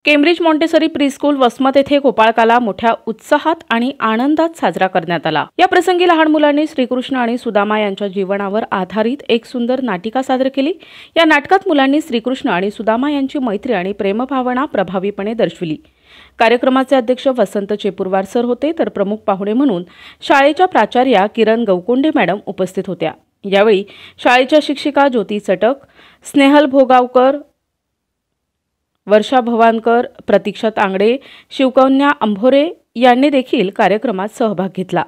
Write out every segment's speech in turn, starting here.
Cambridge Montessori preschool Vasmat येथे गोपाळकाला मोठ्या उत्साहात आणि आनंदात साजरा करण्यात आला। या प्रसंगी लहान मुलांनी श्रीकृष्ण आणि सुदामा यांच्या जीवनावर आधारित एक सुंदर नाटिका सादर केली। या नाटकात मुलांनी श्रीकृष्ण आणि सुदामा यांची मैत्री आणि प्रेमभावना प्रभावीपणे दर्शविली। कार्यक्रमाचे अध्यक्ष वसंत चेपुरवार सर होते, तर प्रमुख पाहुणे म्हणून शाळेच्या प्राचार्या किरण गवकोंडे मॅडम उपस्थित होत्या। यावेळी शाळेच्या शिक्षिका ज्योती चटक, स्नेहल भोगावकर, वर्षा भवानकर, प्रतीक्षा तांगडे, शिवकन्या अंभोरे यांनी देखील कार्यक्रमात सहभाग घेतला।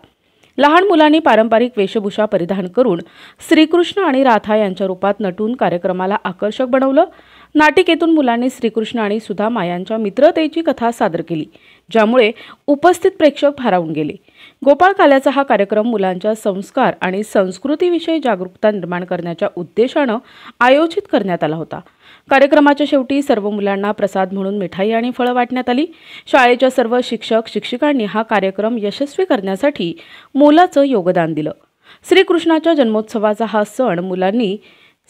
लहान मुलांनी पारंपरिक वेशभूषा परिधान करून श्रीकृष्ण आणि राधा यांच्या रूपात नटून कार्यक्रमाला आकर्षक बनवलं। नाटिकेतून मुलांनी श्रीकृष्ण आणि सुदामा यांच्या मित्रतेची कथा सादर केली, ज्यामुळे उपस्थित प्रेक्षक भारावून गेले। गोपाळकाल्याचा हा कार्यक्रम मुलांच्या संस्कार आणि संस्कृतीविषयी जागरूकता निर्माण करण्याच्या उद्देशाने आयोजित करण्यात आला होता। कार्यक्रमाच्या शेवटी सर्व मुलांना प्रसाद म्हणून मिठाई आणि फळं वाटण्यात आली। शाळेच्या सर्व शिक्षक शिक्षिकांनी हा कार्यक्रम यशस्वी करण्यासाठी मोलाचं योगदान दिलं। श्रीकृष्णाच्या जन्मोत्सवाचा हा सण मुलांनी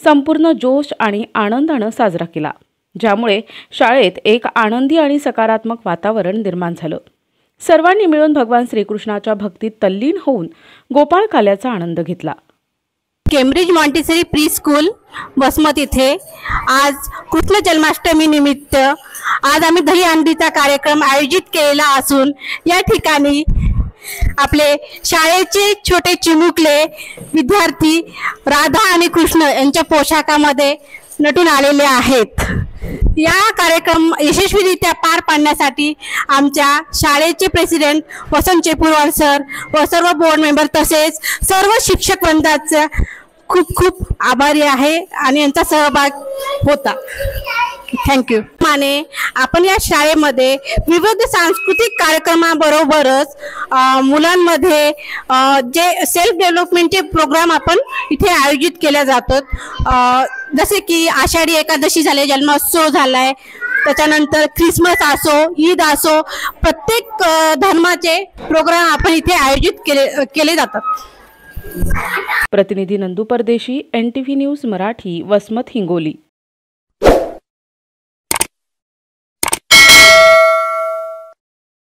संपूर्ण जोश आणि आनंदाने साजरा केला, ज्यामुळे शाळेत एक आनंदी आणि सकारात्मक वातावरण निर्माण झालं। सर्वांनी मिळून भगवान श्रीकृष्णाच्या भक्तीत तल्लीन होऊन गोपाळकाल्याचा आनंद घेतला। Cambridge Montessori pre school Vasmat इथे आज कृष्ण जन्माष्टमी निमित्त आज आम्ही दहीहंडीचा कार्यक्रम आयोजित केलेला असून या ठिकाणी आपले शाळेचे छोटे चिमुकले विद्यार्थी राधा आणि कृष्ण यांच्या पोशाखामध्ये नटून आलेले आहेत। या कार्यक्रम यशस्वीरित्या पार पाडण्यासाठी आमच्या शाळेचे प्रेसिडेंट वसंत चेपुरवार सर व सर्व बोर्ड मेंबर तसेच सर्व शिक्षक वृंदाचे खूप खूप आभारी आहे आणि यांचा सहभाग होता। थँक्यू। माने आपण या शाळेमध्ये विविध सांस्कृतिक कार्यक्रमाबरोबरच मुलांमध्ये जे सेल्फ डेव्हलपमेंटचे प्रोग्राम आपण इथे आयोजित केले जातात, जसे की आषाढी एकादशी झाले, जन्मोत्सव झालाय, त्याच्यानंतर ख्रिसमस असो, ईद असो, प्रत्येक धर्माचे प्रोग्राम आपण इथे आयोजित केले जातात। प्रतिनिधी नंदू परदेशी, NTV न्यूज मराठी, वसमत, हिंगोली।